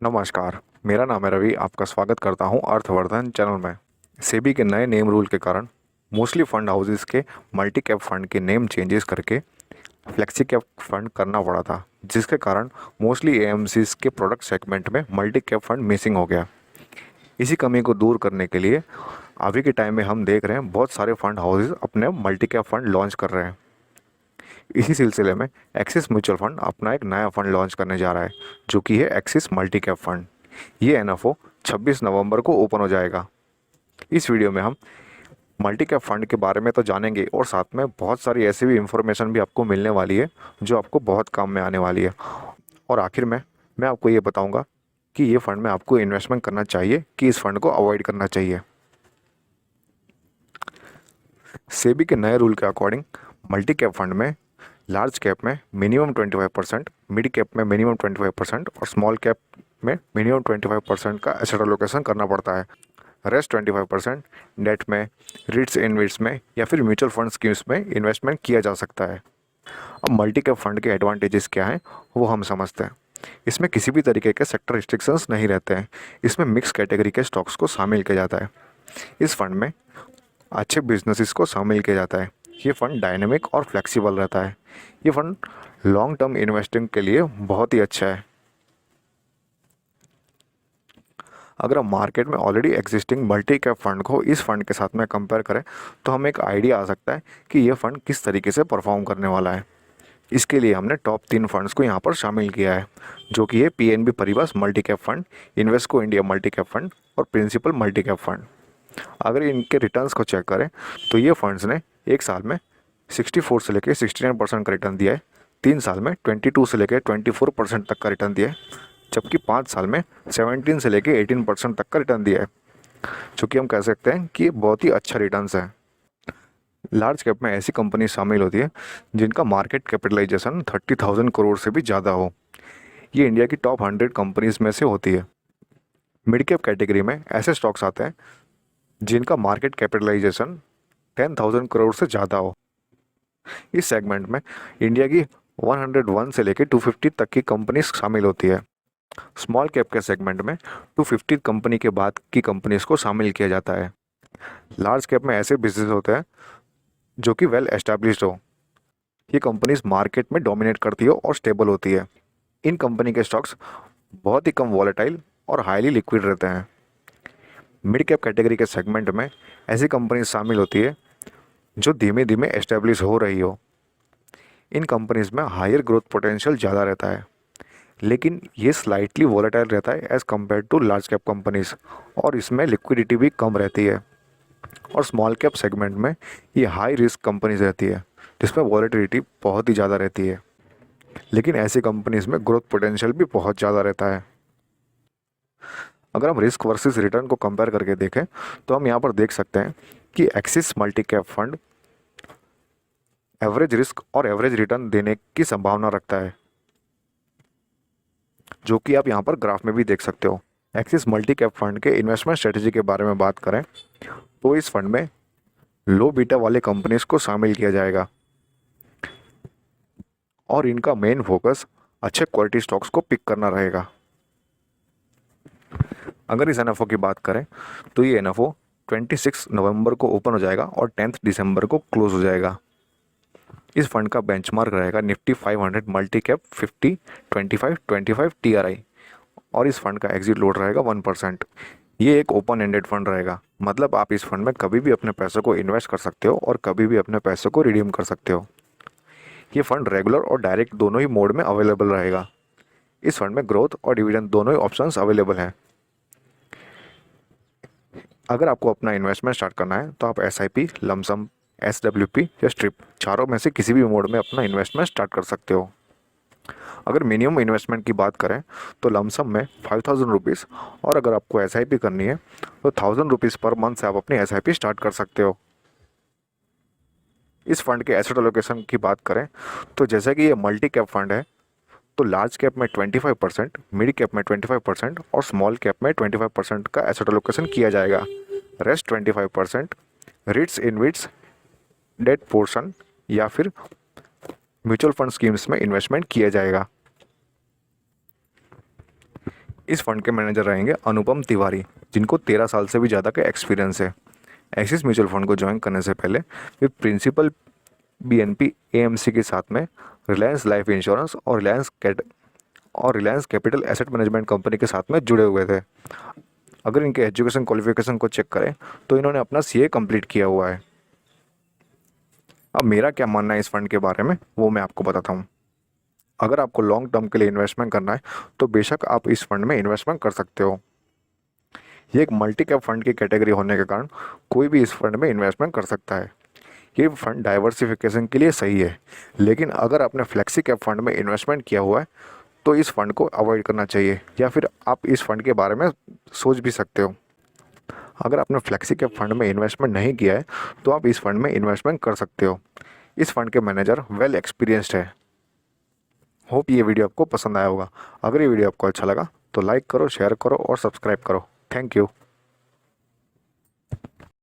नमस्कार, मेरा नाम है रवि। आपका स्वागत करता हूं अर्थवर्धन चैनल में। सेबी के नए नेम रूल के कारण मोस्टली फंड हाउसेस के मल्टी कैप फंड के नेम चेंजेस करके फ्लेक्सी कैप फंड करना पड़ा था, जिसके कारण मोस्टली एएमसीज के प्रोडक्ट सेगमेंट में मल्टी कैप फंड मिसिंग हो गया। इसी कमी को दूर करने के लिए अभी के टाइम में हम देख रहे हैं बहुत सारे फंड हाउसेस अपने मल्टी कैप फंड लॉन्च कर रहे हैं। इसी सिलसिले में एक्सिस म्यूचुअल फंड अपना एक नया फंड लॉन्च करने जा रहा है, जो कि है एक्सिस मल्टी कैप फंड। ये एनएफओ 26 नवंबर को ओपन हो जाएगा। इस वीडियो में हम मल्टी कैप फंड के बारे में तो जानेंगे और साथ में बहुत सारी ऐसी भी इंफॉर्मेशन भी आपको मिलने वाली है जो आपको बहुत काम में आने वाली है। और आखिर में मैं आपको ये बताऊंगा कि ये फंड में आपको इन्वेस्टमेंट करना चाहिए कि इस फंड को अवॉइड करना चाहिए। सेबी के नए रूल के अकॉर्डिंग मल्टी कैप फंड में लार्ज कैप में मिनिमम 25%, मिड कैप में मिनिमम 25% और स्मॉल कैप में मिनिमम 25% का एसेट एलोकेशन करना पड़ता है। रेस्ट 25% डेट में, रिट्स इनविट्स में या फिर म्यूचुअल फंड स्कीम्स में इन्वेस्टमेंट किया जा सकता है। अब मल्टी कैप फंड के एडवांटेजेस क्या हैं वो हम समझते हैं। इसमें किसी भी तरीके के सेक्टर रिस्ट्रिक्शंस नहीं रहते हैं। इसमें मिक्स कैटेगरी के स्टॉक्स को शामिल किया जाता है। इस फंड में अच्छे बिजनेसेस को शामिल किया जाता है। ये फंड डायनेमिक और फ्लेक्सिबल रहता है। ये फंड लॉन्ग टर्म इन्वेस्टिंग के लिए बहुत ही अच्छा है। अगर हम मार्केट में already existing multi cap fund को इस फंड के साथ में कंपेयर करें तो हमें एक आइडिया आ सकता है कि ये फंड किस तरीके से परफॉर्म करने वाला है। इसके लिए हमने टॉप 3 फंड्स को यहाँ पर शामिल किया है, जो कि है PNB परिवास multi cap fund, Invesco India multi cap fund और प्रिंसिपल मल्टी कैप फंड। अगर इनके रिटर्न्स को चेक करें तो ये फंड्स ने एक साल में 64 से लेकर 69% का रिटर्न दिया है, 3 साल में 22 से लेकर 24% तक का रिटर्न दिया है, जबकि 5 साल में 17 से लेकर 18% तक का रिटर्न दिया है, जो कि हम कह सकते हैं कि ये बहुत ही अच्छा रिटर्न्स है। लार्ज कैप में ऐसी कंपनी शामिल होती है जिनका मार्केट कैपिटलाइजेशन 30,000 करोड़ से भी ज़्यादा हो। ये इंडिया की टॉप 100 कंपनीज में से होती है। मिड कैप कैटेगरी में ऐसे स्टॉक्स आते हैं जिनका मार्केट कैपिटलाइजेशन 10,000 करोड़ से ज़्यादा हो। इस सेगमेंट में इंडिया की 101 से लेकर 250 तक की कंपनीज शामिल होती है। स्मॉल कैप के सेगमेंट में 250 कंपनी के बाद की कंपनीज को शामिल किया जाता है। लार्ज कैप में ऐसे बिजनेस होते हैं जो कि वेल एस्टैब्लिश्ड हो। ये कंपनीज मार्केट में डोमिनेट करती हो और स्टेबल होती है। इन कंपनी के स्टॉक्स बहुत ही कम वॉलेटाइल और हाईली लिक्विड रहते हैं। मिड कैप कैटेगरी के सेगमेंट में ऐसी कंपनीज शामिल होती है जो धीमे धीमे एस्टेब्लिश हो रही हो। इन कंपनीज में हायर ग्रोथ पोटेंशियल ज़्यादा रहता है, लेकिन ये स्लाइटली वॉलेटाइल रहता है as compare to large cap companies, और इसमें लिक्विडिटी भी कम रहती है। और स्मॉल कैप सेगमेंट में ये हाई रिस्क कंपनीज रहती है जिसमें वॉलेटिलिटी बहुत ही ज़्यादा रहती है, लेकिन ऐसी कंपनीज में ग्रोथ पोटेंशियल भी बहुत ज़्यादा रहता है। अगर हम रिस्क वर्सेस रिटर्न को कंपेयर करके देखें तो हम यहाँ पर देख सकते हैं कि axis multi cap fund average risk और एवरेज रिटर्न देने की संभावना रखता है, जो कि आप यहाँ पर ग्राफ में भी देख सकते हो। एक्सिस मल्टी कैप फंड के इन्वेस्टमेंट स्ट्रेटजी के बारे में बात करें तो इस फंड में लो बीटा वाले कंपनीज को शामिल किया जाएगा और इनका मेन फोकस अच्छे क्वालिटी स्टॉक्स को पिक करना रहेगा। अगर इस एनएफओ की बात करें तो ये एनएफओ 26 नवंबर को ओपन हो जाएगा और 10 दिसंबर को क्लोज हो जाएगा। इस फंड का बेंचमार्क रहेगा निफ्टी 500 मल्टी कैप 50 25 25 टीआरआई, और इस फंड का एग्जिट लोड रहेगा 1%। ये एक ओपन एंडेड फंड रहेगा, मतलब आप इस फंड में कभी भी अपने पैसों को इन्वेस्ट कर सकते हो और कभी भी अपने पैसों को रिडीम कर सकते हो। ये फंड रेगुलर और डायरेक्ट दोनों ही मोड में अवेलेबल रहेगा। इस फंड में ग्रोथ और डिविडेंड दोनों ही ऑप्शंस अवेलेबल हैं। अगर आपको अपना इन्वेस्टमेंट स्टार्ट करना है तो आप एसआईपी, लमसम, एसडब्ल्यूपी या स्ट्रिप, चारों में से किसी भी मोड में अपना इन्वेस्टमेंट स्टार्ट कर सकते हो। अगर मिनिमम इन्वेस्टमेंट की बात करें तो लमसम में 5,000 रुपीज़, और अगर आपको एसआईपी करनी है तो 1,000 रुपीज़ पर मंथ से आप अपनी एसआईपी स्टार्ट कर सकते हो। इस फंड के एसेट एलोकेशन की बात करें तो जैसे कि ये मल्टी कैप फंड है तो लार्ज कैप में 25%, मिड कैप में 25% और स्मॉल कैप में 25% का एसेट एलोकेशन किया जाएगा। Rest 25% REITs InvITs, debt portion या फिर म्यूचुअल फंड स्कीम्स में इन्वेस्टमेंट किया जाएगा। इस फंड के मैनेजर रहेंगे अनुपम तिवारी, जिनको 13 साल से भी ज़्यादा का एक्सपीरियंस है। एक्सिस म्यूचुअल फंड को ज्वाइन करने से पहले वे प्रिंसिपल बीएनपी एएमसी के साथ में रिलायंस लाइफ इंश्योरेंस और Reliance capital asset management company के साथ में जुड़े हुए थे। अगर इनके एजुकेशन क्वालिफिकेशन को चेक करें तो इन्होंने अपना सीए कंप्लीट किया हुआ है। अब मेरा क्या मानना है इस फंड के बारे में वो मैं आपको बताता हूँ। अगर आपको लॉन्ग टर्म के लिए इन्वेस्टमेंट करना है तो बेशक आप इस फंड में इन्वेस्टमेंट कर सकते हो। ये एक मल्टी कैप फंड की कैटेगरी होने के कारण कोई भी इस फंड में इन्वेस्टमेंट कर सकता है। ये फंड डाइवर्सिफिकेशन के लिए सही है, लेकिन अगर आपने फ्लेक्सी कैप फंड में इन्वेस्टमेंट किया हुआ है तो इस फंड को अवॉइड करना चाहिए, या फिर आप इस फंड के बारे में सोच भी सकते हो। अगर आपने फ्लेक्सी कैप फंड में इन्वेस्टमेंट नहीं किया है तो आप इस फंड में इन्वेस्टमेंट कर सकते हो। इस फंड के मैनेजर वेल एक्सपीरियंस्ड है। होप ये वीडियो आपको पसंद आया होगा। अगर ये वीडियो आपको अच्छा लगा तो लाइक करो, शेयर करो और सब्सक्राइब करो। Thank you.